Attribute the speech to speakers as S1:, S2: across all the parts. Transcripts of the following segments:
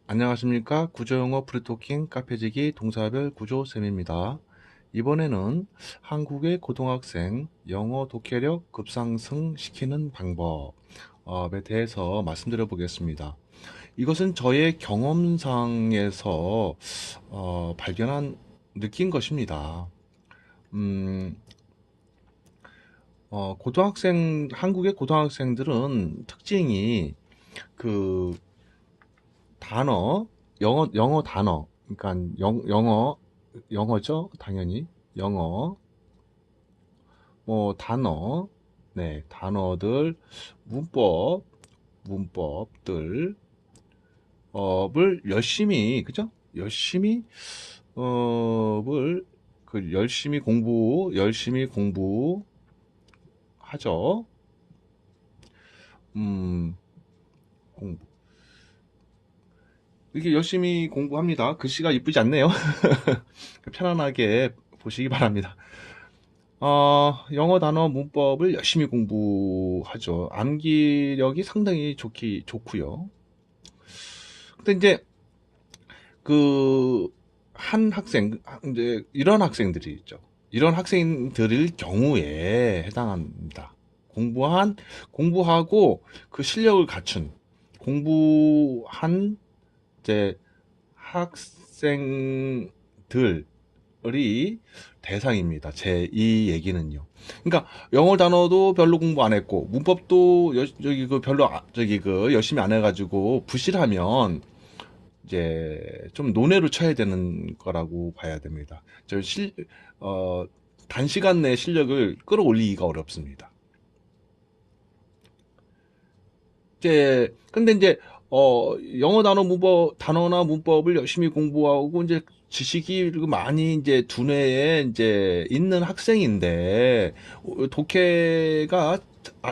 S1: 안녕하십니까. 구조영어 프리토킹 카페지기 동사별 구조쌤입니다. 이번에는 한국의 고등학생 영어 독해력 급상승 시키는 방법에 대해서 말씀드려 보겠습니다. 이것은 저의 경험상에서 발견한 느낀 것입니다. 음, 한국의 고등학생들은 특징이 그 영어 단어, 그러니까 영어죠, 당연히. 영어, 단어, 네, 단어들, 문법, 문법들, 을 열심히, 그죠? 을, 열심히 공부하죠. 음, 공부. 이렇게 열심히 공부합니다. 글씨가 이쁘지 않네요. 편안하게 보시기 바랍니다. 영어 단어 문법을 열심히 공부하죠. 암기력이 상당히 좋고요. 근데 이제 그 한 학생 이제 이런 학생들이 있죠. 이런 학생들일 경우에 해당합니다. 공부하고 그 실력을 갖춘 공부한 이제 학생들이 대상입니다. 제 이 얘기는요. 그러니까 영어 단어도 별로 공부 안 했고 문법도 열심히 안 해가지고 부실하면 이제 좀 논외로 쳐야 되는 거라고 봐야 됩니다. 어, 단시간 내 실력을 끌어올리기가 어렵습니다. 근데 이제 영어 단어나 문법을 열심히 공부하고 이제 지식이 많이 이제 두뇌에 이제 있는 학생인데 독해가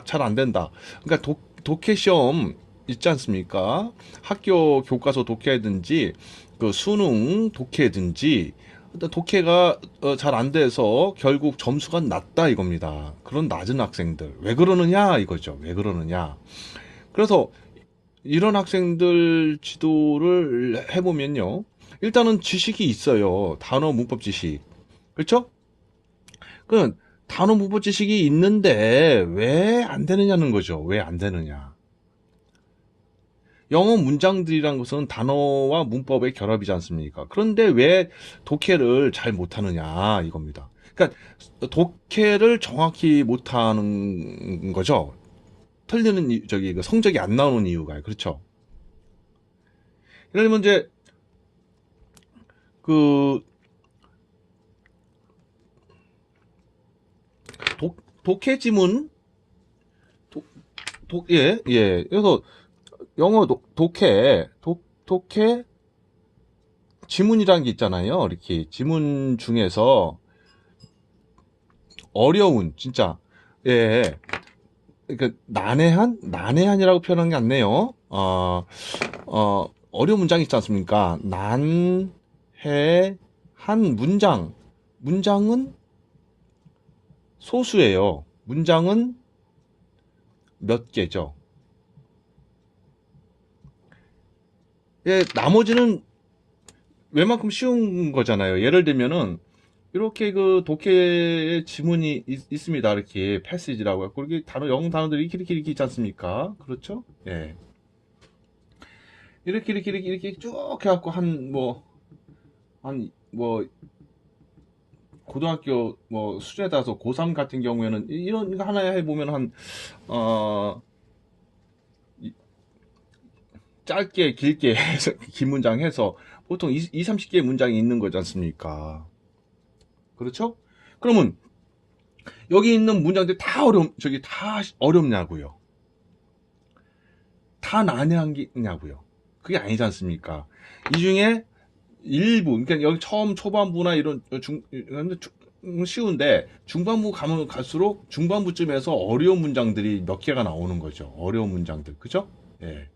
S1: 잘 안 된다. 그러니까 독해 시험 있지 않습니까? 학교 교과서 독해든지 그 수능 독해든지 독해가 잘 안 돼서 결국 점수가 낮다 이겁니다. 그런 낮은 학생들 왜 그러느냐 이거죠. 왜 그러느냐? 그래서 이런 학생들 지도를 해보면요. 일단은 지식이 있어요. 단어 문법 지식. 그렇죠? 그 단어 문법 지식이 있는데 왜 안 되느냐는 거죠. 왜 안 되느냐. 영어 문장들이란 것은 단어와 문법의 결합이지 않습니까? 그런데 왜 독해를 잘 못하느냐 이겁니다. 그러니까 독해를 정확히 못하는 거죠. 틀리는 그 성적이 안 나오는 이유가 그렇죠. 예를 들면 이제 그 독해 지문 예. 그래서 영어 독해 지문이라는 게 있잖아요. 이렇게 지문 중에서 어려운 진짜 예. 그러니까 난해한이라고 표현한 게 낫네요. 어려운 문장이 있지 않습니까? 문장은 소수예요. 문장은 몇 개죠. 예, 나머지는 웬만큼 쉬운 거잖아요. 예를 들면은 이렇게 그 독해 지문이 있습니다. 이렇게 패시지라고 해서 이렇게 영어 단어들이 이렇게 있지 않습니까? 그렇죠? 예. 이렇게 쭉 해갖고 고등학교 수준에 따라서 고3 같은 경우에는 이런 거 하나 해보면 어, 짧게 길게 해서 긴 문장 해서 보통 30개의 문장이 있는 거지 않습니까? 그렇죠? 그러면 여기 있는 문장들 다 어렵냐고요? 다 난해한 게냐고요? 그게 아니지 않습니까? 이 중에 일부, 그러니까 여기 처음 초반부나 쉬운데 중반부 가면 갈수록 중반부쯤에서 어려운 문장들이 몇 개가 나오는 거죠. 어려운 문장들, 그죠? 예.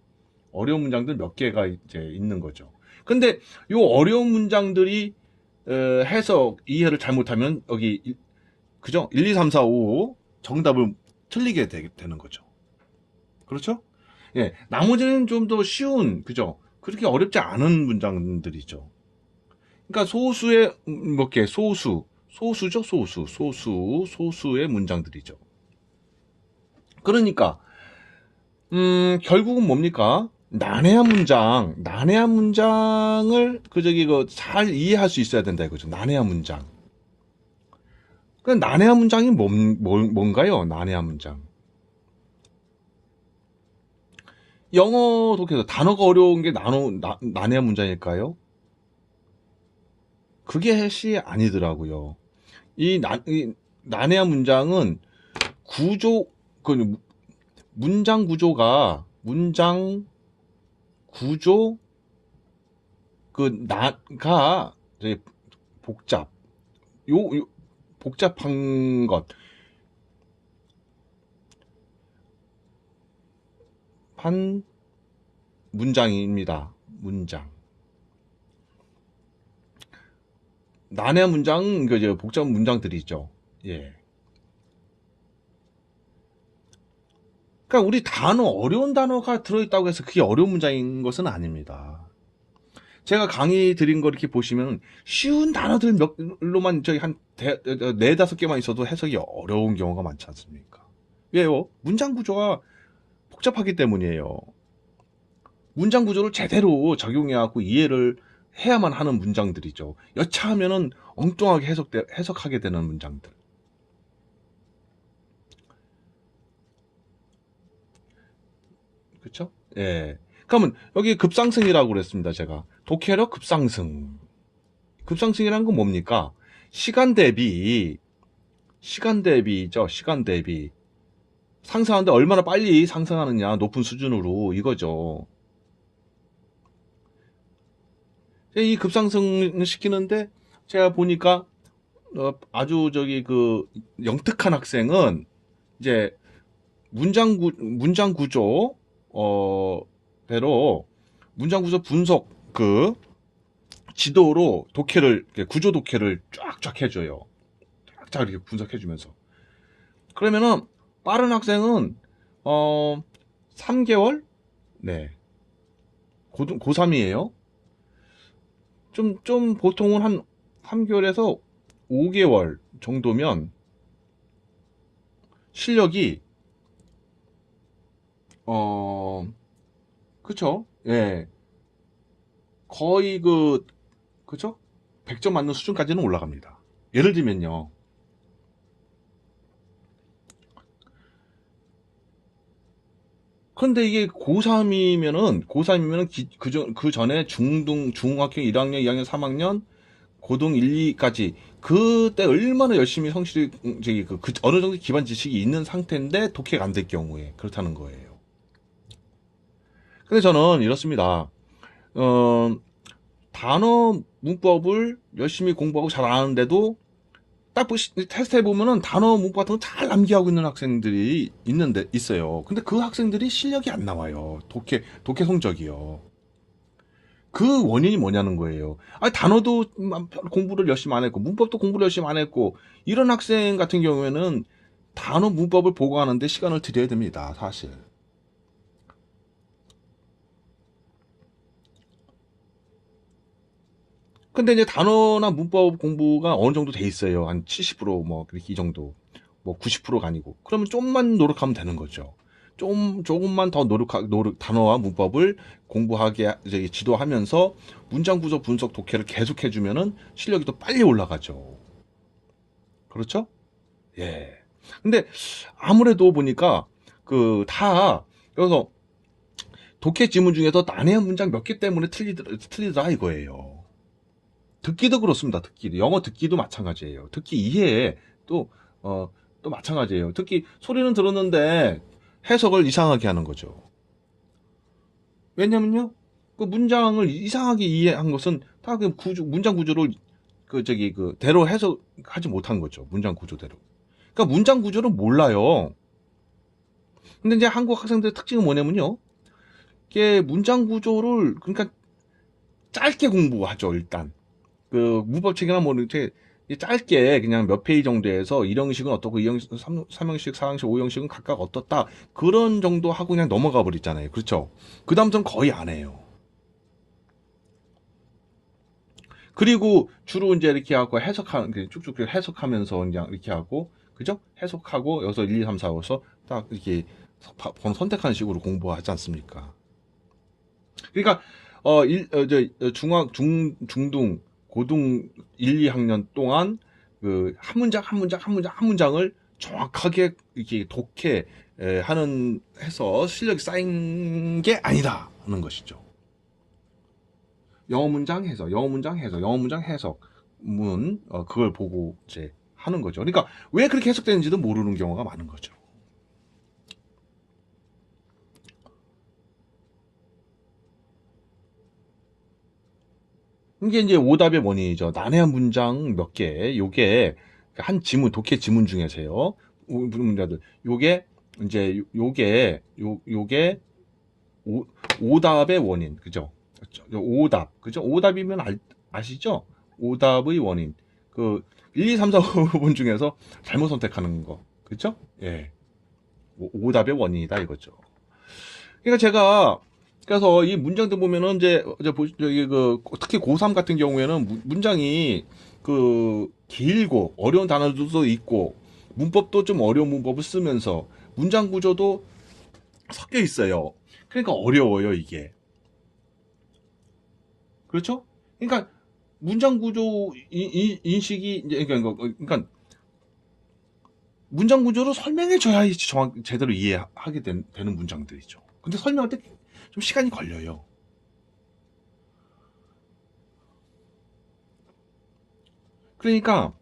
S1: 어려운 문장들 몇 개가 이제 있는 거죠. 근데 요 어려운 문장들이 해석 이해를 잘못하면 그죠? 1, 2, 3, 4, 5 정답을 틀리게 되는 거죠. 그렇죠? 예, 나머지는 좀 더 쉬운, 그죠? 그렇게 어렵지 않은 문장들이죠. 그러니까 소수의 뭐게 소수죠, 소수의 문장들이죠. 그러니까 결국은 뭡니까? 난해한 문장을 잘 이해할 수 있어야 된다 이거죠. 난해한 문장. 그 난해한 문장이 뭔가요? 난해한 문장. 영어 독해서 단어가 어려운 게 난해한 문장일까요? 그게 해시 아니더라고요. 이 난해한 문장은 그 문장 구조 가 되게 복잡한 것, 한 문장입니다. 문장. 난해한 문장, 복잡한 문장들이죠. 예. 그러니까 우리 어려운 단어가 들어있다고 해서 그게 어려운 문장인 것은 아닙니다. 제가 강의 드린 거 이렇게 보시면 쉬운 단어들 몇로만 한 네다섯 개만 있어도 해석이 어려운 경우가 많지 않습니까? 왜요? 문장 구조가 복잡하기 때문이에요. 문장 구조를 제대로 적용해갖고 이해를 해야만 하는 문장들이죠. 여차하면은 엉뚱하게 해석하게 되는 문장들. 그렇죠? 예. 그러면 여기 급상승이라고 그랬습니다. 제가 독해력 급상승. 급상승이란 건 뭡니까? 시간 대비죠. 시간 대비. 상승하는데 얼마나 빨리 상승하느냐, 높은 수준으로, 이거죠. 이 급상승 시키는데 제가 보니까 아주 영특한 학생은 이제 문장 구조 대로 문장 구조 분석 지도로 구조 독해를 쫙쫙 해줘요. 쫙쫙 이렇게 분석해주면서. 그러면은 빠른 학생은 3개월? 네. 고3이에요. 좀 보통은 한 3개월에서 5개월 정도면 실력이 그쵸? 예. 거의 그쵸? 100점 맞는 수준까지는 올라갑니다. 예를 들면요. 그런데 이게 고3이면은 그 전에 중학교 1학년, 2학년, 3학년, 고등 1, 2까지 그때 얼마나 열심히 성실히 어느 정도 기반 지식이 있는 상태인데 독해가 안 될 경우에 그렇다는 거예요. 근데 저는 이렇습니다. 단어 문법을 열심히 공부하고 잘 아는데도 딱 테스트 해보면은 단어 문법 같은 거 잘 암기하고 있는 학생들이 있어요. 근데 그 학생들이 실력이 안 나와요. 독해 성적이요. 그 원인이 뭐냐는 거예요. 단어도 공부를 열심히 안 했고, 문법도 공부를 열심히 안 했고, 이런 학생 같은 경우에는 단어 문법을 보고하는데 시간을 들여야 됩니다, 사실. 근데 이제 단어나 문법 공부가 어느 정도 돼 있어요. 한 70% 그렇게 이 정도. 90%가 아니고. 그러면 좀만 노력하면 되는 거죠. 조금만 더 단어와 문법을 공부하게, 지도하면서 문장 구조 분석 독해를 계속 해주면은 실력이 더 빨리 올라가죠. 그렇죠? 예. 근데 아무래도 보니까, 여기서 독해 지문 중에서 난해한 문장 몇 개 때문에 틀리더라 이거예요. 듣기도 그렇습니다. 영어 듣기도 마찬가지예요. 듣기 이해에 또 마찬가지예요. 듣기 소리는 들었는데 해석을 이상하게 하는 거죠. 왜냐면요, 그 문장을 이상하게 이해한 것은 다 문장 구조를 대로 해석하지 못한 거죠. 문장 구조대로. 그러니까 문장 구조를 몰라요. 근데 이제 한국 학생들의 특징은 뭐냐면요, 이게 문장 구조를 그러니까 짧게 공부하죠. 일단 문법책이나 이렇게 짧게 그냥 몇 페이지 정도에서 1형식은 어떻고 3형식, 4형식, 5형식은 각각 어떻다, 그런 정도 하고 그냥 넘어가 버리잖아요. 그렇죠? 그 다음부터는 거의 안 해요. 그리고 주로 이제 이렇게 하고 해석하는, 쭉쭉 해석하면서 그냥 이렇게 하고, 그죠? 해석하고, 여기서 1, 2, 3, 4, 5서 딱 이렇게 번호 선택하는 식으로 공부하지 않습니까? 그러니까, 중등, 고등 1, 2학년 동안 그 한 문장을 정확하게 이렇게 독해 해서 실력이 쌓인 게 아니다 하는 것이죠. 영어 문장 해석, 영어 문장 해석, 영어 문장 해석 그걸 보고 이제 하는 거죠. 그러니까 왜 그렇게 해석되는지도 모르는 경우가 많은 거죠. 이게 이제 오답의 원인이죠. 난해한 문장 몇 개, 요게 한 지문, 독해 지문 중에서요. 문제들, 요게 이제 요게 오답의 원인, 그죠? 오답, 그죠? 오답이면 아시죠? 오답의 원인. 그 1, 2, 3, 4, 5번 중에서 잘못 선택하는 거, 그죠? 예, 오답의 원인이다 이거죠. 그러니까 제가 그래서 이 문장들 보면은 이제 저기 특히 고3 같은 경우에는 문장이 그 길고 어려운 단어들도 있고 문법도 좀 어려운 문법을 쓰면서 문장 구조도 섞여 있어요. 그러니까 어려워요, 이게. 그렇죠? 그러니까 문장 구조 인식이 이제 그러니까 문장 구조를 설명해 줘야 제대로 이해하게 되는 문장들이죠. 근데 설명할 때 좀 시간이 걸려요. 그러니까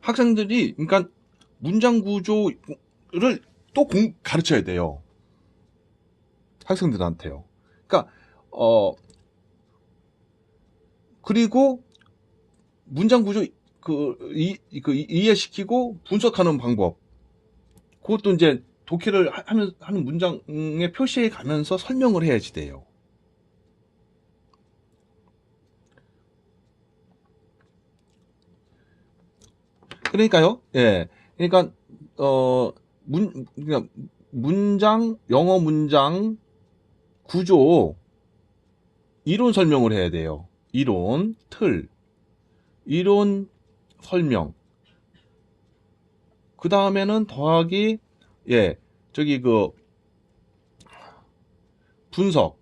S1: 학생들이 그러니까 문장 구조를 또 가르쳐야 돼요. 학생들한테요. 그러니까 그리고 문장 구조 이해시키고 분석하는 방법. 그것도 이제 독해를 하는 문장에 표시해 가면서 설명을 해야지 돼요. 그러니까요. 예. 그러니까 그러니까 영어 문장 구조 이론 설명을 해야 돼요. 이론 설명. 그 다음에는 더하기 저기 분석.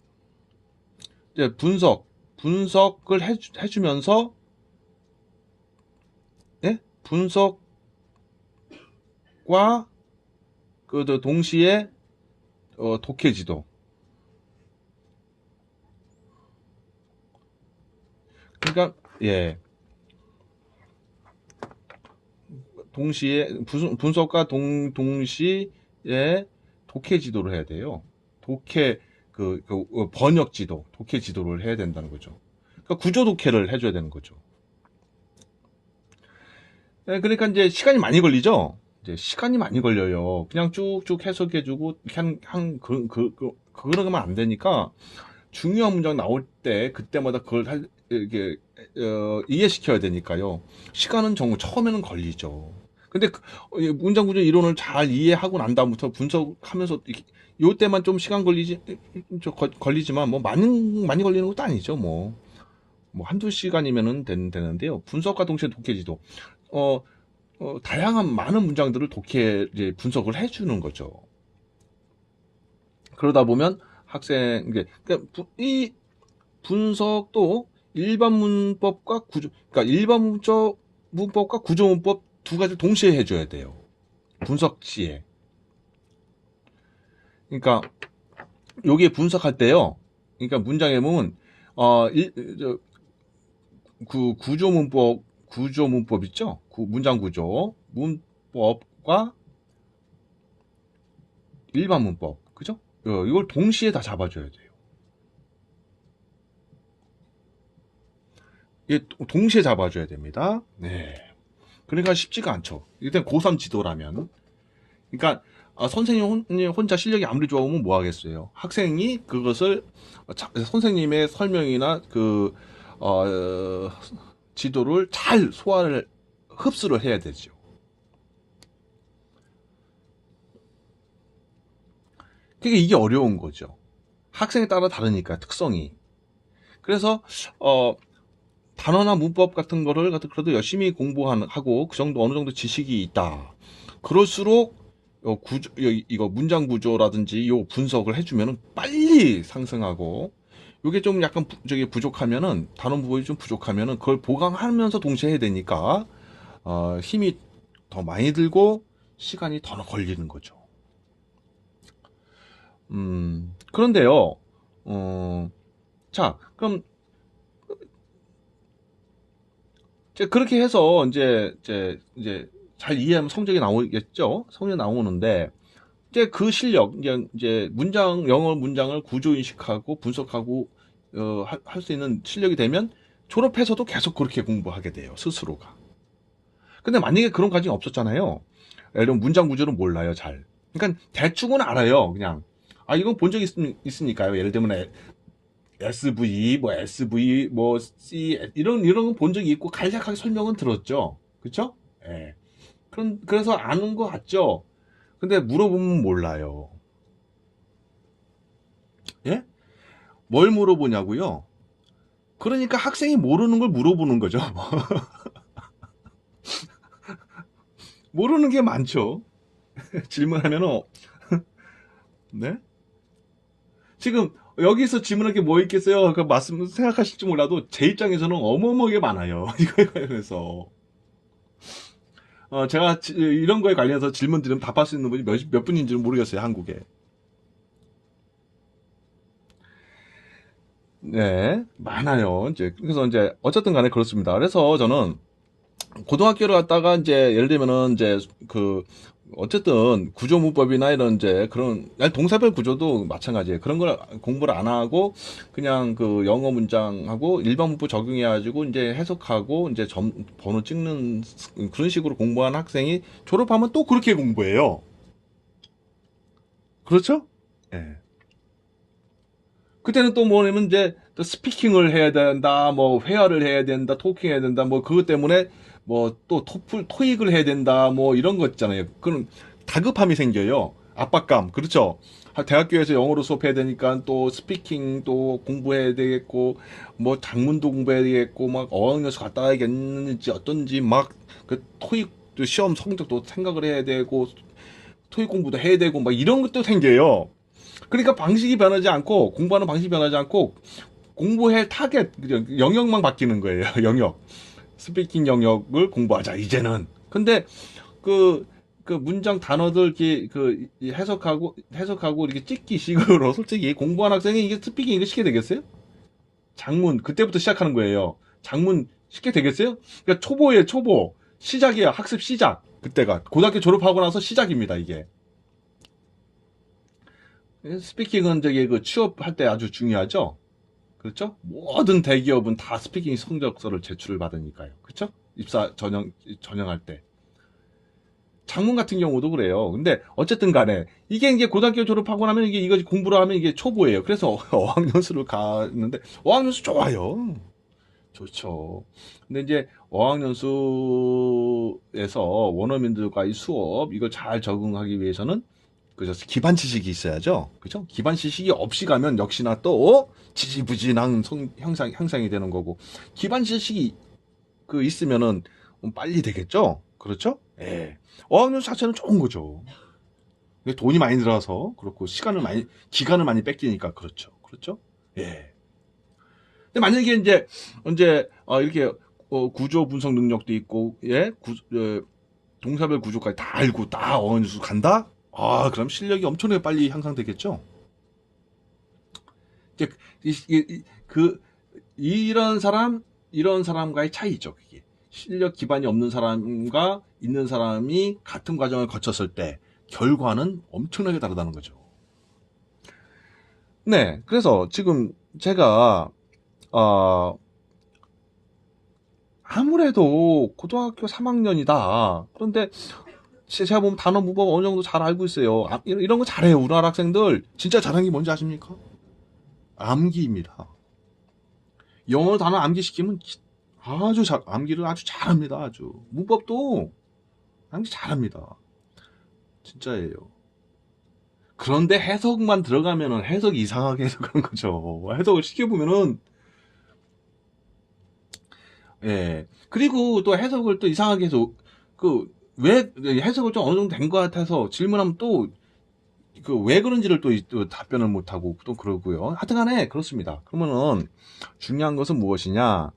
S1: 분석을 해주면서 분석과 동시에 독해 지도. 그러니까 동시에 분석과 동시에 독해 지도를 해야 돼요. 독해 번역 지도, 독해 지도를 해야 된다는 거죠. 그러니까 구조 독해를 해줘야 되는 거죠. 그러니까 이제 시간이 많이 걸리죠. 이제 시간이 많이 걸려요. 그냥 쭉쭉 해석해주고 그러면 안 되니까 중요한 문장 나올 때 그때마다 그걸 이렇게 이해시켜야 되니까요. 시간은 정말 처음에는 걸리죠. 근데 문장 구조 이론을 잘 이해하고 난 다음부터 분석하면서 요 때만 좀 시간 걸리지만 뭐 많이 걸리는 것도 아니죠. 뭐 한두 시간이면은 되는데요. 분석과 동시에 독해지도 다양한 많은 문장들을 이제 분석을 해주는 거죠. 그러다 보면 그러니까 이 분석도 일반 문법과 그러니까 일반 문법과 구조 문법 두 가지를 동시에 해줘야 돼요. 분석 시에. 그러니까 여기에 분석할 때요. 그러니까 문장에 보면 구조 문법 있죠? 문장 구조 문법과 일반 문법, 그죠? 이걸 동시에 다 잡아줘야 돼요. 이게 동시에 잡아줘야 됩니다. 네. 그러니까 쉽지가 않죠. 일단 고3 지도라면. 그러니까 선생님 혼자 실력이 아무리 좋으면 뭐 하겠어요. 학생이 그것을 선생님의 설명이나 지도를 잘 흡수를 해야 되죠. 그러니까 이게 어려운 거죠. 학생에 따라 다르니까 특성이. 그래서 단어나 문법 같은 거를 그래도 열심히 공부하고 그 정도 어느 정도 지식이 있다. 그럴수록 이거 문장 구조라든지 요 분석을 해주면은 빨리 상승하고, 요게 좀 약간 저기 부족하면은, 단어 문법이 좀 부족하면은 그걸 보강하면서 동시에 해야 되니까 힘이 더 많이 들고 시간이 더 걸리는 거죠. 그런데요. 자, 그럼 이제 그렇게 해서 이제 잘 이해하면 성적이 나오겠죠? 성적이 나오는데, 이제 그 실력, 이제 영어 문장을 구조 인식하고 분석하고, 할 수 있는 실력이 되면 졸업해서도 계속 그렇게 공부하게 돼요, 스스로가. 근데 만약에 그런 과정이 없었잖아요. 예를 들면 문장 구조를 몰라요, 잘. 그러니까 대충은 알아요, 그냥. 아, 이건 본 적 있으니까요. 예를 들면 SV, 뭐 SV, 뭐 C, 이런 건 본 적이 있고 간략하게 설명은 들었죠. 그쵸? 예. 그래서 아는 것 같죠? 근데 물어보면 몰라요. 예? 뭘 물어보냐고요? 그러니까 학생이 모르는 걸 물어보는 거죠. 모르는 게 많죠. 질문하면은, 네? 지금 여기서 질문할 게 뭐 있겠어요? 그 말씀 생각하실지 몰라도 제 입장에서는 어마어마하게 많아요. 이거에 관련해서. 제가 이런 거에 관련해서 질문 드리면 답할 수 있는 분이 몇 분인지는 모르겠어요, 한국에. 네, 많아요. 그래서 어쨌든 간에 그렇습니다. 그래서 저는 고등학교를 갔다가 예를 들면은 어쨌든 구조문법이나 이런 그런 아니, 동사별 구조도 마찬가지예요. 그런 걸 공부를 안 하고 그냥 그 영어 문장하고 일반 문법 적용해가지고 해석하고 번호 찍는 그런 식으로 공부한 학생이 졸업하면 또 그렇게 공부해요. 그렇죠? 예. 그때는 또 뭐냐면 또 스피킹을 해야 된다, 뭐 회화를 해야 된다, 토킹 해야 된다, 뭐 그것 때문에 뭐 또 토익을 해야 된다, 뭐 이런 거 있잖아요. 그런 다급함이 생겨요. 압박감. 그렇죠? 대학교에서 영어로 수업해야 되니까 또 스피킹 또 공부해야 되겠고, 뭐 작문도 공부해야 되겠고, 막 어학연수 갔다 와야겠는지 어떤지 막 그 토익 시험 성적도 생각을 해야 되고, 토익 공부도 해야 되고, 막 이런 것도 생겨요. 그러니까 방식이 변하지 않고 공부하는 방식이 변하지 않고 공부할 타겟 영역만 바뀌는 거예요. 영역. 스피킹 영역을 공부하자 이제는. 근데 그, 그 문장 단어들 이렇게 해석하고 이렇게 찍기 식으로 솔직히 공부한 학생이 이게 스피킹 이거 쉽게 되겠어요? 장문 그때부터 시작하는 거예요. 장문 쉽게 되겠어요? 그러니까 초보예요, 초보. 시작이에요. 학습 시작. 그때가 고등학교 졸업하고 나서 시작입니다, 이게. 스피킹은 취업할 때 아주 중요하죠. 그렇죠? 모든 대기업은 다 스피킹 성적서를 제출을 받으니까요. 그렇죠? 전형할 때. 장문 같은 경우도 그래요. 근데 어쨌든 간에 이게 고등학교 졸업하고 나면 이거 공부를 하면 이게 초보예요. 그래서 어학연수를 가는데 어학연수 좋아요. 좋죠. 근데 어학연수에서 원어민들과의 수업 이걸 잘 적응하기 위해서는 그죠? 기반 지식이 있어야죠. 그죠? 기반 지식이 없이 가면 역시나 또 지지부진한 형상이 되는 거고 기반 지식이 있으면은 빨리 되겠죠. 그렇죠? 예. 어학연수 자체는 좋은 거죠. 근데 돈이 많이 들어서 그렇고 기간을 많이 뺏기니까 그렇죠. 그렇죠? 예. 근데 만약에 이렇게 구조 분석 능력도 있고 동사별 구조까지 다 알고 다 어학연수 간다? 아, 그럼 실력이 엄청나게 빨리 향상되겠죠? 이제 이런 이런 사람과의 차이죠, 그게. 실력 기반이 없는 사람과 있는 사람이 같은 과정을 거쳤을 때 결과는 엄청나게 다르다는 거죠. 네, 그래서 지금 제가 아무래도 고등학교 3학년이다. 그런데 제가 보면 단어 문법 어느 정도 잘 알고 있어요. 이런 거 잘해요. 우리나라 학생들 진짜 잘하는 게 뭔지 아십니까? 암기입니다. 영어 단어 암기시키면 암기를 아주 잘합니다. 아주. 문법도 암기 잘합니다. 진짜예요. 그런데 해석만 들어가면은 이상하게 해석하는 거죠. 해석을 시켜보면은 예. 그리고 또 해석을 또 이상하게 해서, 왜, 해석을 좀 어느 정도 된 것 같아서 질문하면 또, 왜 그런지를 또 답변을 못하고 또 그러고요. 하여튼간에 그렇습니다. 그러면은 중요한 것은 무엇이냐?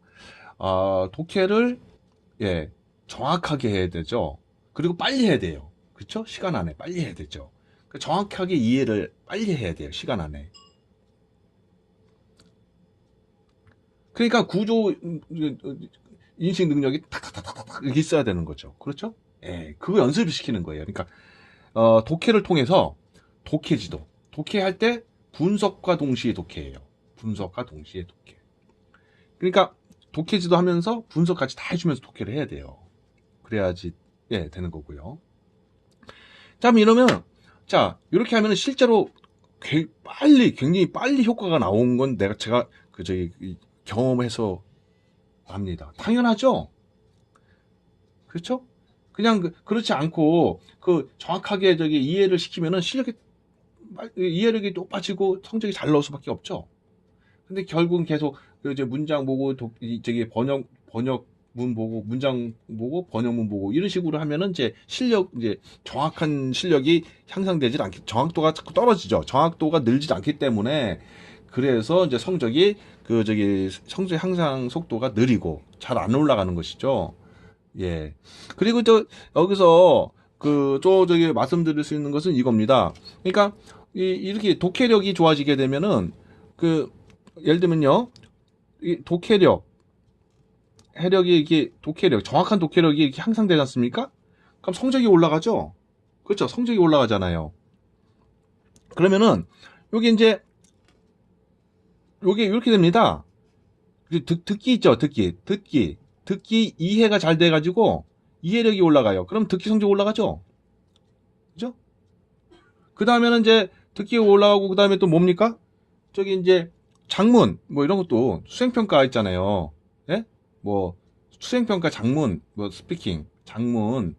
S1: 독해를, 예, 정확하게 해야 되죠. 그리고 빨리 해야 돼요. 그쵸? 시간 안에 빨리 해야 되죠. 정확하게 이해를 빨리 해야 돼요. 시간 안에. 그러니까 구조 인식 능력이 탁탁탁탁탁 이렇게 있어야 되는 거죠. 그렇죠? 예, 그거 연습을 시키는 거예요. 그러니까 독해를 통해서 독해지도. 독해할 때 분석과 동시에 독해예요. 분석과 동시에 독해. 그러니까 독해지도 하면서 분석까지 다 해주면서 독해를 해야 돼요. 그래야지 예 되는 거고요. 자, 이러면 자 이렇게 하면 실제로 굉장히 빨리 효과가 나온 건 제가 경험해서 압니다. 당연하죠. 그렇죠? 그냥 그렇지 않고 정확하게 이해를 시키면은 이해력이 높아지고 성적이 잘 나올 수밖에 없죠. 근데 결국은 계속 이제 문장 보고 번역문 보고 문장 보고 번역문 보고 이런 식으로 하면은 이제 정확한 실력이 향상되질 않기, 정확도가 자꾸 떨어지죠. 정확도가 늘지 않기 때문에 그래서 이제 성적 향상 속도가 느리고 잘 안 올라가는 것이죠. 예. 그리고 또 여기서 말씀드릴 수 있는 것은 이겁니다. 그러니까 이렇게 독해력이 좋아지게 되면은 예를 들면요, 이 독해력, 정확한 독해력이 이렇게 향상되지 않습니까? 그럼 성적이 올라가죠? 그렇죠? 성적이 올라가잖아요. 그러면은, 요게 이제, 요게 이렇게 됩니다. 듣기 있죠? 듣기 이해가 잘 돼가지고, 이해력이 올라가요. 그럼 듣기 성적 올라가죠? 그죠? 그 다음에는 이제, 듣기가 올라가고, 그 다음에 또 뭡니까? 이제, 장문, 뭐 이런 것도 수행평가 있잖아요. 예? 뭐, 수행평가 장문, 뭐, 장문,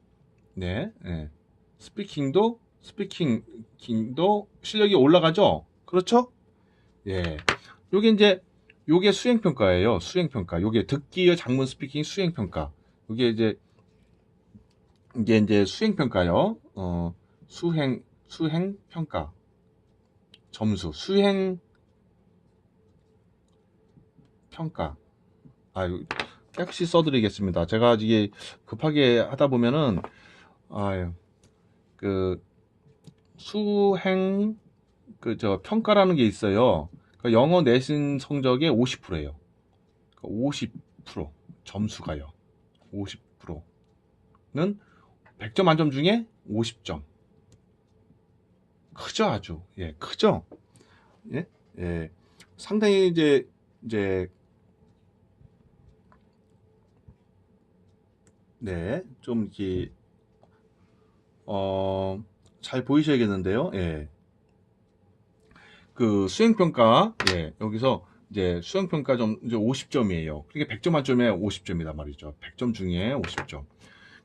S1: 네, 예. 스피킹도 실력이 올라가죠? 그렇죠? 예. 요게 수행평가예요. 수행평가. 요게 듣기의 장문 스피킹 수행평가. 요게 이제 수행평가요. 수행평가. 점수. 수행평가. 깨끗이 써드리겠습니다. 제가 이게 급하게 하다 보면은, 평가라는 게 있어요. 영어 내신 성적의 50%예요. 50% 점수가요. 50%는 100점 만점 중에 50점. 크죠, 아주. 예, 크죠? 예? 예. 상당히 이제, 네, 좀 이렇게, 잘 보이셔야겠는데요. 예. 수행평가, 예, 여기서 이제 수행평가 이제 50점이에요. 그러니까 100점 만점에 50점이다 말이죠. 100점 중에 50점.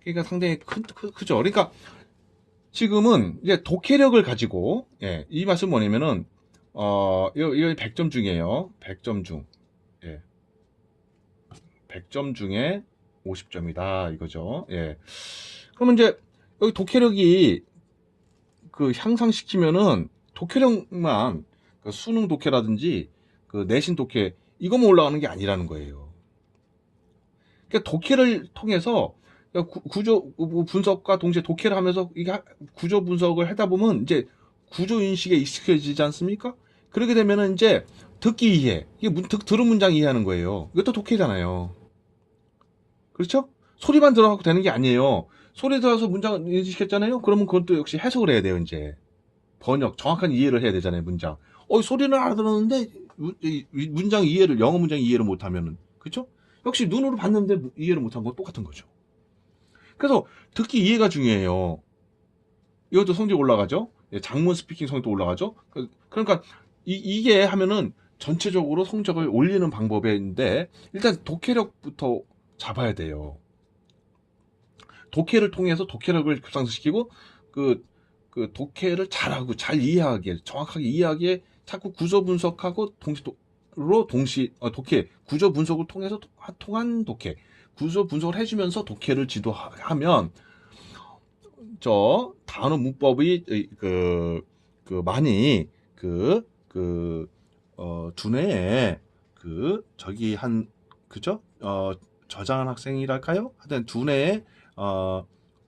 S1: 그러니까 상당히 크죠. 그러니까 지금은 이제 독해력을 가지고, 예, 이 말씀 뭐냐면은, 이거 100점 중이에요. 100점 중, 예. 100점 중에 50점이다. 이거죠. 예. 그러면 이제 여기 독해력이 향상시키면은 독해력만 수능 독해라든지 내신 독해 이것만 올라가는 게 아니라는 거예요. 그러니까 독해를 통해서 구조 분석과 동시에 독해를 하면서 이게 구조 분석을 하다 보면 이제 구조 인식에 익숙해지지 않습니까? 그렇게 되면은 이제 듣기 이해, 이게 들은 문장 이해하는 거예요. 이것도 독해잖아요. 그렇죠? 소리만 들어가고 되는 게 아니에요. 소리 들어서 문장 인식했잖아요. 그러면 그것도 역시 해석을 해야 돼요. 이제 번역, 정확한 이해를 해야 되잖아요. 문장. 소리는 알아들었는데 문장 이해를, 영어 문장 이해를 못하면은, 그렇죠? 역시 눈으로 봤는데 이해를 못한 건 똑같은 거죠. 그래서 듣기 이해가 중요해요. 이것도 성적 올라가죠. 장문 스피킹 성적도 올라가죠. 그러니까 이게 하면은 전체적으로 성적을 올리는 방법인데, 일단 독해력부터 잡아야 돼요. 독해를 통해서 독해력을 급상승시키고 독해를 잘하고 잘 이해하게, 정확하게 이해하게 자꾸 구조 분석하고 동시에 독해, 구조 분석을 통해서 통한 독해, 구조 분석을 해주면서 독해를 지도하면, 단어 문법이, 많이, 두뇌에, 그죠? 저장한 학생이랄까요? 하여튼 두뇌에,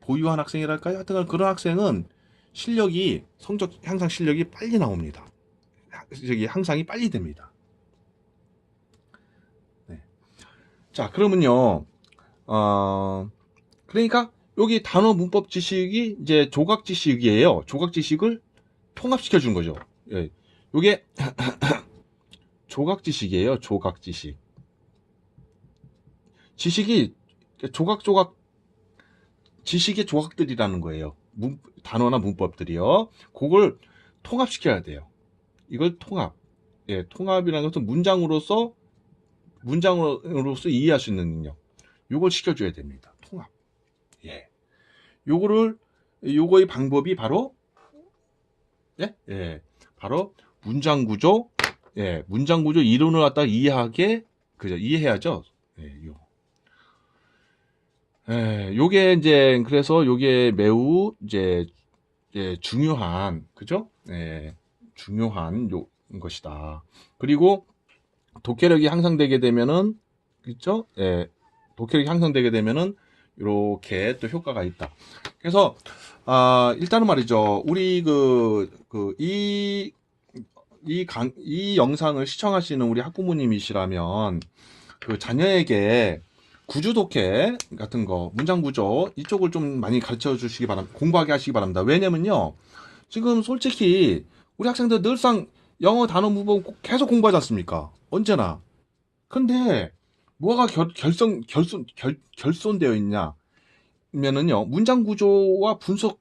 S1: 보유한 학생이랄까요? 하여튼 그런 학생은 성적 향상 실력이 빨리 나옵니다. 향상이 빨리 됩니다. 네. 자, 그러면요, 그러니까 여기 단어 문법 지식이 이제 조각 지식이에요. 조각 지식을 통합시켜 준 거죠. 예. 요게 조각 지식이에요. 조각 지식. 지식이 조각조각 지식의 조각들이라는 거예요. 단어나 문법들이요. 그걸 통합시켜야 돼요. 이걸 통합. 예, 통합이라는 것은 문장으로서 이해할 수 있는 능력. 요걸 시켜줘야 됩니다. 통합. 예. 요거의 방법이 바로, 바로 문장 구조, 문장 구조 이론을 갖다가 이해해야죠. 요게 이제, 그래서 요게 매우 중요한, 그죠? 중요한 것이다. 그리고 독해력이 향상되게 되면은, 그죠? 독해력이 향상되게 되면은, 요렇게 또 효과가 있다. 그래서, 일단은 말이죠. 우리 이 영상을 시청하시는 우리 학부모님이시라면, 자녀에게 구조 독해 같은 거, 문장 구조, 이쪽을 좀 많이 가르쳐 주시기 바랍니다. 공부하게 하시기 바랍니다. 왜냐면요, 지금 솔직히, 우리 학생들 늘상 영어 단어 문법 계속 공부하지 않습니까? 언제나. 근데, 뭐가 결손되어 있냐? 면은요, 문장 구조와 분석,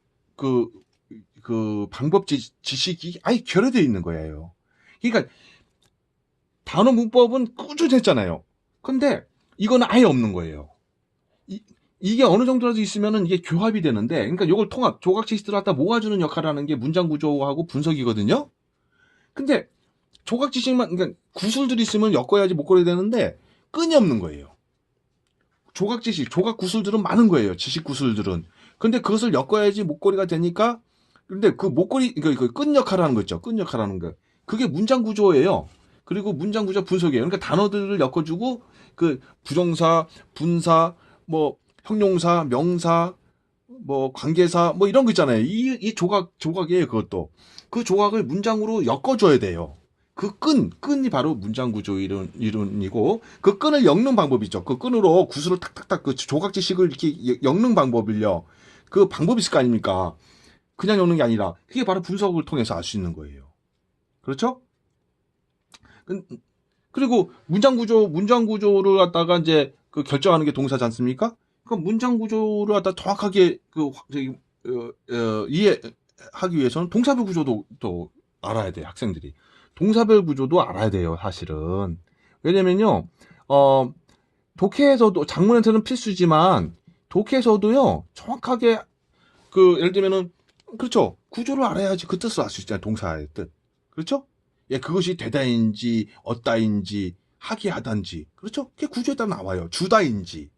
S1: 방법 지식이 아예 결여되어 있는 거예요. 그러니까, 단어 문법은 꾸준히 했잖아요. 근데, 이거는 아예 없는 거예요. 이게 어느 정도라도 있으면은 이게 교합이 되는데, 그러니까 이걸 조각 지식들을 갖다 모아주는 역할을 하는 게 문장 구조하고 분석이거든요? 근데, 조각 지식만, 그러니까 구술들이 있으면 엮어야지 목걸이 되는데, 끈이 없는 거예요. 조각 구술들은 많은 거예요. 지식 구술들은. 근데 그것을 엮어야지 목걸이가 되니까, 근데 그 목걸이, 그러니까 끈 역할을 하는 거 있죠. 끈 역할을 하는 거. 그게 문장 구조예요. 그리고 문장 구조 분석이에요. 그러니까 단어들을 엮어주고, 부정사, 분사, 뭐, 형용사, 명사, 뭐, 관계사, 뭐 이런 거 있잖아요. 이 조각이에요, 그것도. 그 조각을 문장으로 엮어줘야 돼요. 끈이 바로 문장 구조 이론이고, 그 끈을 엮는 방법이죠. 그 끈으로 구슬을 탁탁탁 그 조각 지식을 이렇게 엮는 방법을요. 그 방법이 있을 거 아닙니까? 그냥 엮는 게 아니라, 그게 바로 분석을 통해서 알 수 있는 거예요. 그렇죠? 그리고 문장 구조를 갖다가 이제 결정하는 게 동사지 않습니까? 그럼 문장 구조를 갖다 정확하게 이해하기 위해서는 동사별 구조도 또 알아야 돼요, 학생들이. 동사별 구조도 알아야 돼요, 사실은. 왜냐면요, 독해에서도, 작문에서는 필수지만, 독해에서도요, 정확하게, 예를 들면은, 그렇죠. 구조를 알아야지 그 뜻을 알 수 있잖아요, 동사의 뜻. 그렇죠? 예, 그것이 되다인지, 얻다인지, 하기 하단지. 그렇죠? 그게 구조에 따라 나와요. 주다인지.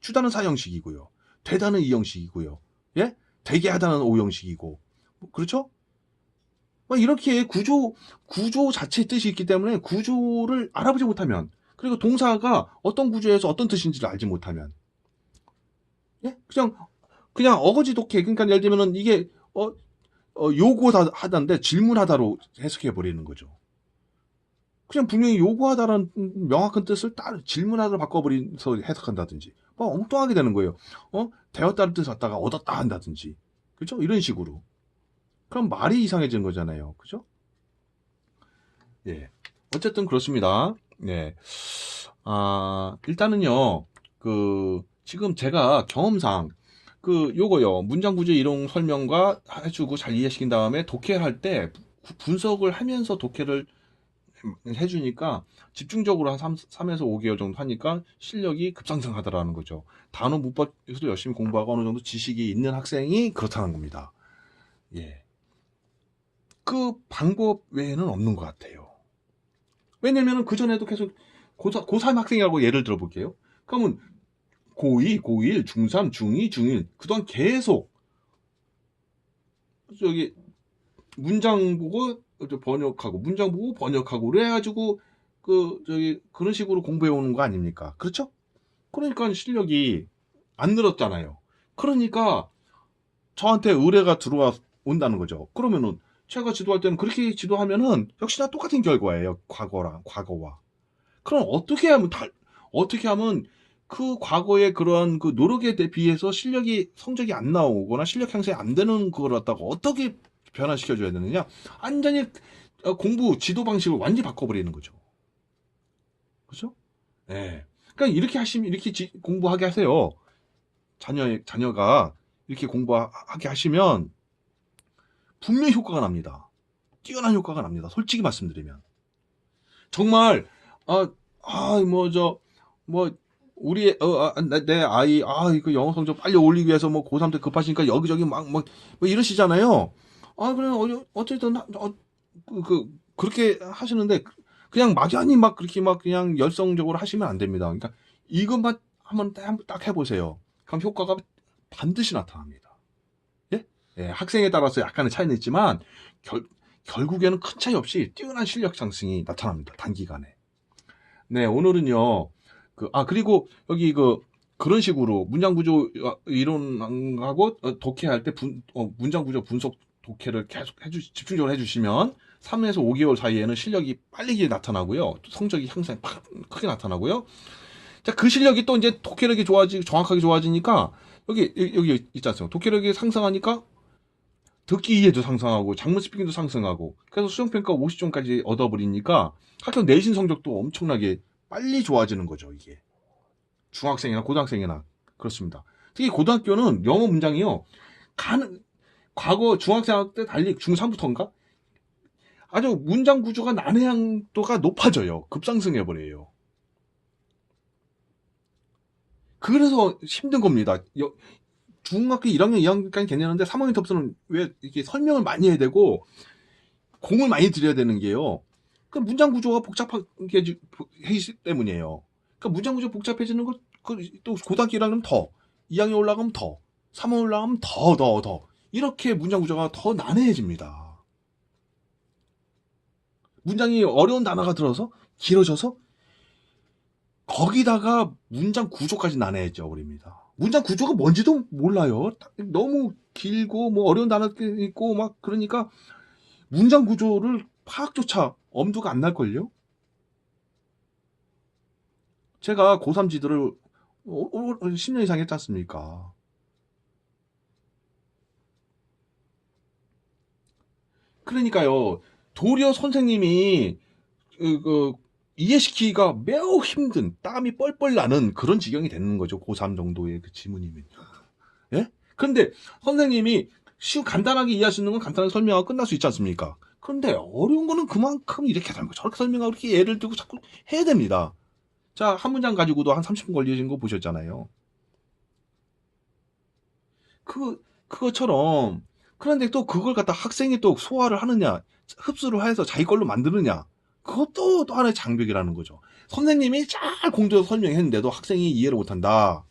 S1: 주다는 4형식이고요. 되다는 2형식이고요. 예? 되게 하다는 5형식이고. 그렇죠? 이렇게 구조 자체의 뜻이 있기 때문에 구조를 알아보지 못하면, 그리고 동사가 어떤 구조에서 어떤 뜻인지를 알지 못하면, 예? 그냥 어거지 독해. 그러니까 예를 들면은 이게, 요구하다인데 질문하다로 해석해버리는 거죠. 그냥 분명히 요구하다라는 명확한 뜻을 질문하다로 바꿔버려서 해석한다든지, 엉뚱하게 되는 거예요. 되었다는 뜻을 갖다가 얻었다 한다든지. 그죠? 이런 식으로. 그럼 말이 이상해지는 거잖아요. 그죠? 예. 어쨌든 그렇습니다. 네. 일단은요, 지금 제가 경험상, 요거요, 문장 구조 이론 설명과 해주고 잘 이해시킨 다음에 독해할 때 분석을 하면서 독해를 해주니까 집중적으로 한 3에서 5개월 정도 하니까 실력이 급상승하더라는 거죠. 단어 문법에서도 열심히 공부하고 어느 정도 지식이 있는 학생이 그렇다는 겁니다. 예. 그 방법 외에는 없는 것 같아요. 왜냐면은 그전에도 계속 고3 학생이라고 예를 들어볼게요. 그러면 고2, 고1, 중3, 중2, 중1 그동안 계속 저기 문장 보고 번역하고 문장 보고 번역하고 그래가지고 그런 식으로 공부해 오는 거 아닙니까? 그렇죠? 그러니까 실력이 안 늘었잖아요. 그러니까 저한테 의뢰가 들어와 온다는 거죠. 그러면은 제가 지도할 때는 그렇게 지도하면은 역시나 똑같은 결과예요. 과거와. 그럼 어떻게 하면 그 과거의 그러한 그 노력에 비해서 성적이 안 나오거나 실력 향상이 안 되는 그걸 갖다가 어떻게 변화시켜줘야 되느냐? 완전히 공부 지도 방식을 완전히 바꿔버리는 거죠. 그죠? 예. 그러니까 이렇게 공부하게 하세요. 자녀가 이렇게 공부하게 하시면 분명히 효과가 납니다. 뛰어난 효과가 납니다. 솔직히 말씀드리면. 정말, 뭐, 내 아이, 이거 영어 성적 빨리 올리기 위해서 뭐 고3 때 급하시니까 여기저기 뭐 이러시잖아요. 그래, 어쨌든, 그렇게 하시는데, 그냥 막연히 막 그렇게 막 그냥 열성적으로 하시면 안 됩니다. 그러니까 이것만 한번 딱 해보세요. 그럼 효과가 반드시 나타납니다. 예? 예, 학생에 따라서 약간의 차이는 있지만, 결국에는 큰 차이 없이 뛰어난 실력 상승이 나타납니다. 단기간에. 네, 오늘은요. 그리고 여기 그런 식으로 문장 구조 이론하고 독해할 때 문장 구조 분석 독해를 계속 집중적으로 해주시면 3에서 5개월 사이에는 실력이 빨리 나타나고요. 성적이 향상이 크게 나타나고요. 자, 그 실력이 또 이제 독해력이 정확하게 좋아지니까 여기 있지 않습니까? 독해력이 상승하니까 듣기 이해도 상승하고 장문 스피킹도 상승하고 그래서 수정평가 50점까지 얻어버리니까 학교 내신 성적도 엄청나게 빨리 좋아지는 거죠. 이게 중학생이나 고등학생이나 그렇습니다. 특히 고등학교는 영어 문장이요. 과거 중학생 때 달리 중3부터인가 아주 문장 구조가 난해도가 높아져요. 급상승해버려요. 그래서 힘든 겁니다. 중학교 1학년, 2학년까지 괜찮은데 3학년 때부터는 왜 이렇게 설명을 많이 해야 되고 공을 많이 들여야 되는 게요. 그 문장 구조가 복잡하기 때문이에요. 그러니까 문장 구조 복잡해지는 걸 또 고등학교 1학년 더, 2학년 올라가면 더, 3학년 올라가면 더 이렇게 문장 구조가 더 난해해집니다. 문장이 어려운 단어가 들어서 길어져서 거기다가 문장 구조까지 난해해져 버립니다. 문장 구조가 뭔지도 몰라요. 너무 길고 뭐 어려운 단어 있고 막 그러니까 문장 구조를 파악조차 엄두가 안 날걸요? 제가 고3 지도를 10년 이상 했지 않습니까? 그러니까요. 도리어 선생님이 이해시키기가 매우 힘든 땀이 뻘뻘 나는 그런 지경이 되는 거죠. 고3 정도의 그 지문이면. 예? 근데 선생님이 간단하게 이해할 수 있는 건 간단하게 설명하고 끝날 수 있지 않습니까? 그런데 어려운 거는 그만큼 이렇게 설명, 저렇게 설명하고 이렇게 예를 들고 자꾸 해야 됩니다. 자, 한 문장 가지고도 한 30분 걸리신 거 보셨잖아요. 그것처럼, 그런데 또 그걸 갖다 학생이 또 소화를 하느냐, 흡수를 해서 자기 걸로 만드느냐, 그것도 또 하나의 장벽이라는 거죠. 선생님이 잘 공부해서 설명했는데도 학생이 이해를 못한다.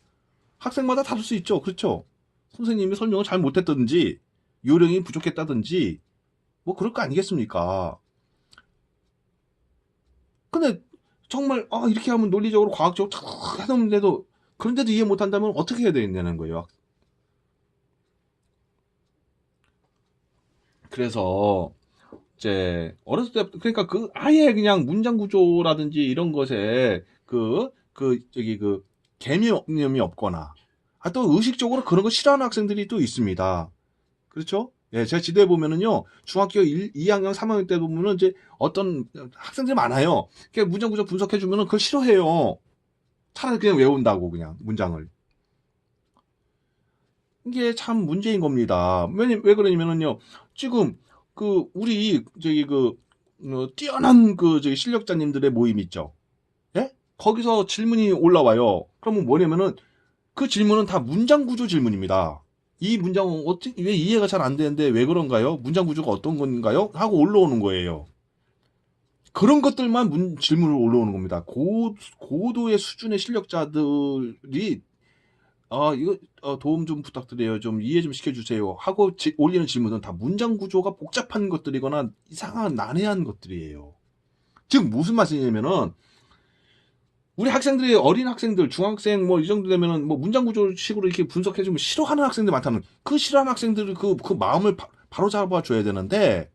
S1: 학생마다 다를 수 있죠. 그렇죠? 선생님이 설명을 잘 못했든지, 요령이 부족했다든지, 뭐 그럴 거 아니겠습니까? 근데 정말 이렇게 하면 논리적으로 과학적으로 탁 해놓는데도 그런데도 이해 못한다면 어떻게 해야 되냐는 거예요. 그래서 이제 어렸을 때 그러니까 아예 그냥 문장 구조라든지 이런 것에 개념이 없거나 또 의식적으로 그런 거 싫어하는 학생들이 또 있습니다. 그렇죠? 예, 제가 지도해 보면은요, 중학교 2학년, 3학년 때 보면은 이제 어떤 학생들이 많아요. 문장 구조 분석해 주면은 그걸 싫어해요. 차라리 그냥 외운다고 그냥 문장을. 이게 참 문제인 겁니다. 왜 그러냐면은요, 지금 우리 뛰어난 실력자님들의 모임 있죠. 예? 거기서 질문이 올라와요. 그러면 뭐냐면은 그 질문은 다 문장 구조 질문입니다. 이 문장은 왜 이해가 잘 안 되는데 왜 그런가요? 문장 구조가 어떤 건가요? 하고 올라오는 거예요. 그런 것들만 질문을 올라오는 겁니다. 고도의 수준의 실력자들이 이거 도움 좀 부탁드려요. 좀 이해 좀 시켜주세요. 하고 올리는 질문은 다 문장 구조가 복잡한 것들이거나 이상한 난해한 것들이에요. 즉 무슨 말씀이냐면은 우리 학생들이 어린 학생들, 중학생 뭐 이 정도 되면은 뭐 문장 구조식으로 이렇게 분석해주면 싫어하는 학생들 많다는 그 싫어하는 학생들을 그 마음을 바로 잡아줘야 되는데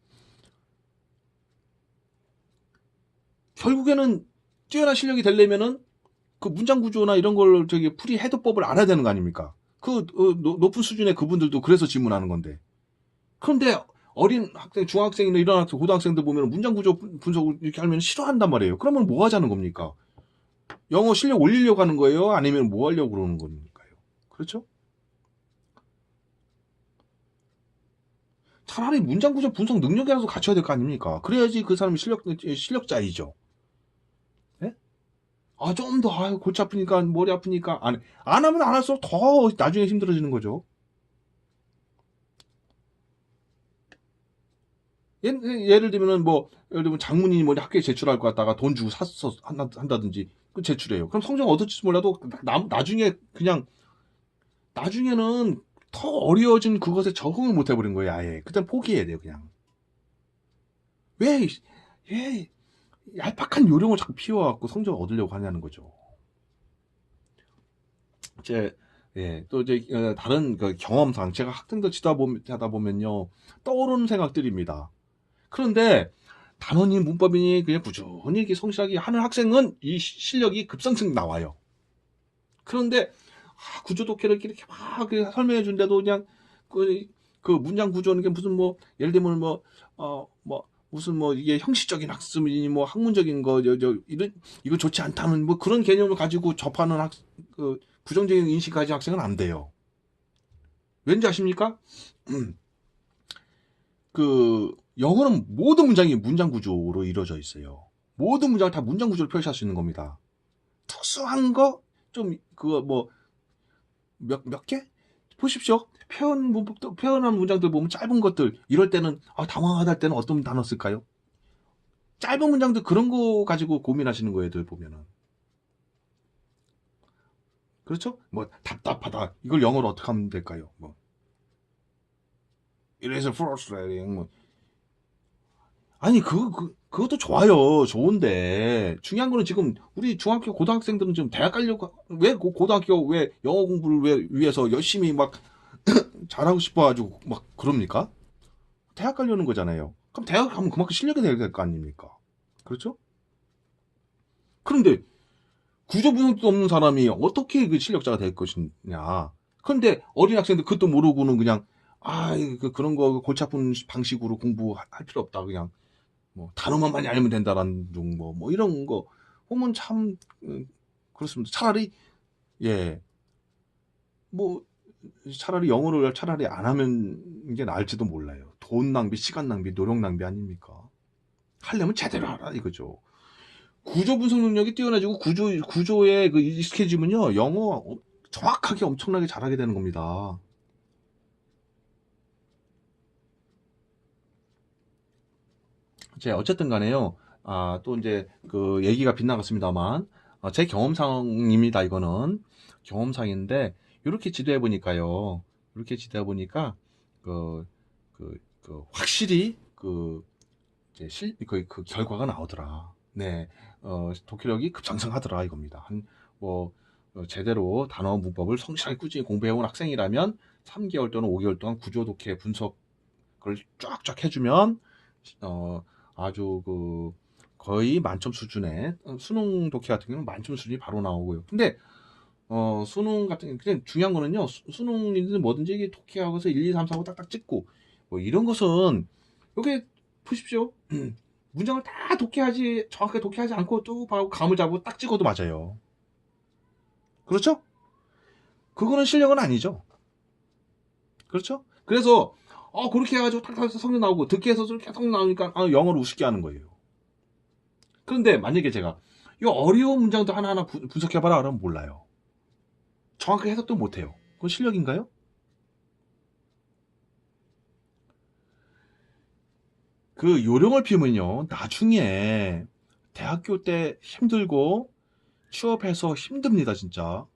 S1: 결국에는 뛰어난 실력이 되려면은 그 문장 구조나 이런 걸 풀이 해도법을 알아야 되는 거 아닙니까? 그 높은 수준의 그분들도 그래서 질문하는 건데. 그런데 어린 학생, 중학생이나 이런 학생, 고등학생들 보면 문장 구조 분석을 이렇게 하면 싫어한단 말이에요. 그러면 뭐 하자는 겁니까? 영어 실력 올리려고 하는 거예요? 아니면 뭐 하려고 그러는 겁니까요? 그렇죠? 차라리 문장 구조 분석 능력이라도 갖춰야 될 거 아닙니까? 그래야지 그 사람이 실력자이죠. 예? 좀 더, 골치 아프니까, 머리 아프니까, 안 하면 안 할수록 더 나중에 힘들어지는 거죠. 예를 들면 예를 들면 장문인이 뭐 학교에 제출할 것 같다가 돈 주고 사서 한다든지, 그 제출해요. 그럼 성적 얻을지 몰라도, 나중에는 더 어려워진 그것에 적응을 못 해버린 거예요, 아예. 그땐 포기해야 돼요, 그냥. 왜, 왜, 얄팍한 요령을 자꾸 피워갖고 성적을 얻으려고 하냐는 거죠. 또 이제, 다른 그 경험상, 제가 학생들 하다 보면요, 떠오르는 생각들입니다. 그런데, 단원이 문법이니 그냥 꾸준히 이렇게 성실하게 하는 학생은 이 실력이 급상승 나와요. 그런데, 구조 독해를 이렇게 막 설명해 준데도 그냥, 그 문장 구조는 게 무슨 예를 들면 무슨 이게 형식적인 학습이니 학문적인 거, 이거 좋지 않다는 그런 개념을 가지고 접하는 부정적인 인식 가진 학생은 안 돼요. 왠지 아십니까? 영어는 모든 문장이 문장 구조로 이루어져 있어요. 모든 문장을 다 문장 구조로 표시할 수 있는 겁니다. 특수한 거, 몇 개? 보십시오. 표현한 문장들 보면 짧은 것들, 이럴 때는, 당황하다 할 때는 어떤 단어 쓸까요? 짧은 문장들 그런 거 가지고 고민하시는 거예요, 애들 보면은. 그렇죠? 답답하다. 이걸 영어로 어떻게 하면 될까요? It is frustrating. 아니, 그것도 좋아요. 좋은데. 중요한 거는 지금, 우리 중학교, 고등학생들은 지금 대학 가려고, 왜 고등학교, 왜 영어 공부를 위해서 열심히 잘하고 싶어가지고 그럽니까? 대학 가려는 거잖아요. 그럼 대학 가면 그만큼 실력이 될 거 아닙니까? 그렇죠? 그런데 구조 분석도 없는 사람이 어떻게 그 실력자가 될 것이냐. 그런데 어린 학생들 그것도 모르고는 그냥 그런 거 골치 아픈 방식으로 공부할 필요 없다. 그냥 단어만 많이 알면 된다라는 이런 거 보면 참 그렇습니다. 차라리 영어를 차라리 안 하면 이게 나을지도 몰라요. 돈 낭비, 시간 낭비, 노력 낭비 아닙니까? 하려면 제대로 하라 이거죠. 구조 분석 능력이 뛰어나지고 구조에 익숙해지면요, 영어 정확하게 엄청나게 잘하게 되는 겁니다. 어쨌든 간에요. 또 이제 얘기가 빗나갔습니다만, 제 경험상입니다. 이거는 경험상인데, 이렇게 지도해 보니까요. 이렇게 지도해 보니까 확실히 결과가 나오더라. 네, 독해력이 급상승하더라 이겁니다. 제대로 단어 문법을 성실하게 꾸준히 공부해온 학생이라면 3개월 또는 5개월 동안 구조 독해 분석을 쫙쫙 해주면 아주 거의 만점 수준의 수능 독해 같은 경우는 만점 수준이 바로 나오고요. 근데 수능 같은 경우 그냥 중요한 거는요. 수능이든 뭐든지 이게 독해하고서 1, 2, 3, 4, 5 딱딱 찍고 이런 것은 요게 보십시오. 문장을 다 정확하게 독해하지 않고 또 감을 잡고 딱 찍어도 맞아요. 그렇죠? 그거는 실력은 아니죠. 그렇죠? 그래서 그렇게 해가지고 탁탁 성적 나오고 듣기 해서 계속 성적 나오니까 영어를 우습게 하는 거예요. 그런데 만약에 제가 이 어려운 문장도 하나하나 분석해봐라 그러면 몰라요. 정확하게 해석도 못해요. 그건 실력인가요? 요령을 피우면요, 나중에 대학교 때 힘들고 취업해서 힘듭니다, 진짜.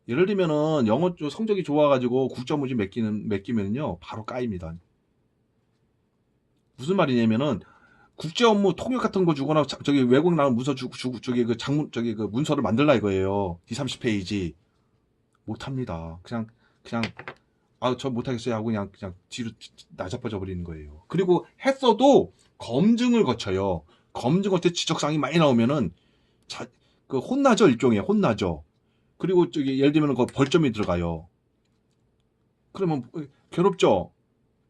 S1: 예를 들면은 영어 쪽 성적이 좋아가지고 국정문제 맡기면요 바로 까입니다. 무슨 말이냐면은 국제 업무 통역 같은 거 주거나 저기 외국 나온 문서 주고 저기 그 장문 저기 그 문서를 만들라 이거예요. 2, 30페이지 못 합니다. 그냥 아 저 못하겠어요 하고 그냥 뒤로 나자빠져 버리는 거예요. 그리고 했어도 검증을 거쳐요. 검증 거쳐 지적사항이 많이 나오면은 자, 그 혼나죠, 일종의 혼나죠. 그리고 저기 예를 들면 그 벌점이 들어가요. 그러면 괴롭죠.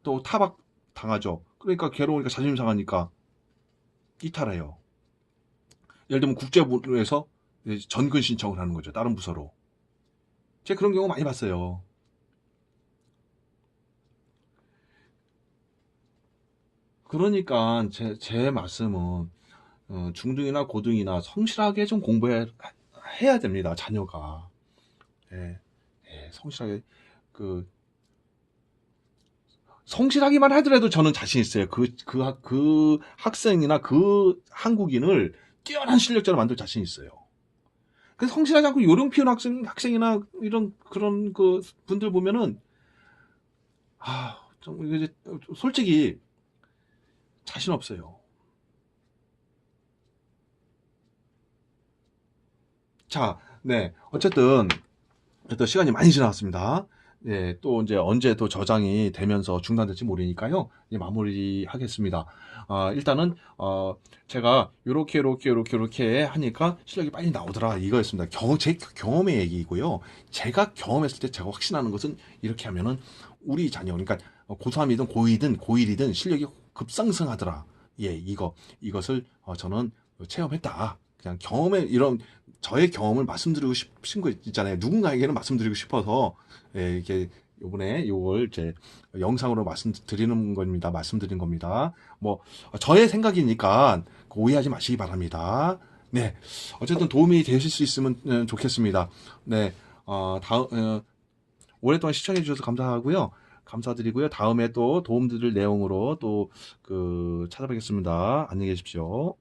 S1: 또 타박 당하죠. 그러니까 괴로우니까 자존심 상하니까 이탈해요. 예를 들면 국제부에서 전근 신청을 하는 거죠. 다른 부서로. 제가 그런 경우 많이 봤어요. 그러니까 제 말씀은 중등이나 고등이나 성실하게 좀 공부해야 됩니다. 자녀가. 예, 예, 성실하게 그 성실하기만 하더라도 저는 자신 있어요. 그 학생이나 그 한국인을 뛰어난 실력자로 만들 자신 있어요. 그래서 성실하지 않고 요령 피우는 학생이나 이런 그런 그 분들 보면은 좀 이제 솔직히 자신 없어요. 자, 네. 어쨌든 시간이 많이 지나갔습니다. 네, 또 이제 언제 또 저장이 되면서 중단될지 모르니까요. 이제 마무리하겠습니다. 일단은 제가 요렇게 하니까 실력이 빨리 나오더라 이거였습니다. 제 경험의 얘기이고요. 제가 경험했을 때 제가 확신하는 것은 이렇게 하면은 우리 자녀 그러니까 고3이든 고2든 고1이든 실력이 급상승하더라. 예, 이것을 저는 체험했다. 그냥 경험에 이런 저의 경험을 말씀드리고 싶은 거 있잖아요. 누군가에게는 말씀드리고 싶어서 예, 이렇게 요번에 요걸 제 영상으로 말씀드리는 겁니다. 말씀드린 겁니다. 뭐 저의 생각이니까 오해하지 마시기 바랍니다. 네, 어쨌든 도움이 되실 수 있으면 좋겠습니다. 네, 다음 오랫동안 시청해 주셔서 감사하고요. 감사드리고요. 다음에 또 도움 드릴 내용으로 또 그 찾아뵙겠습니다. 안녕히 계십시오.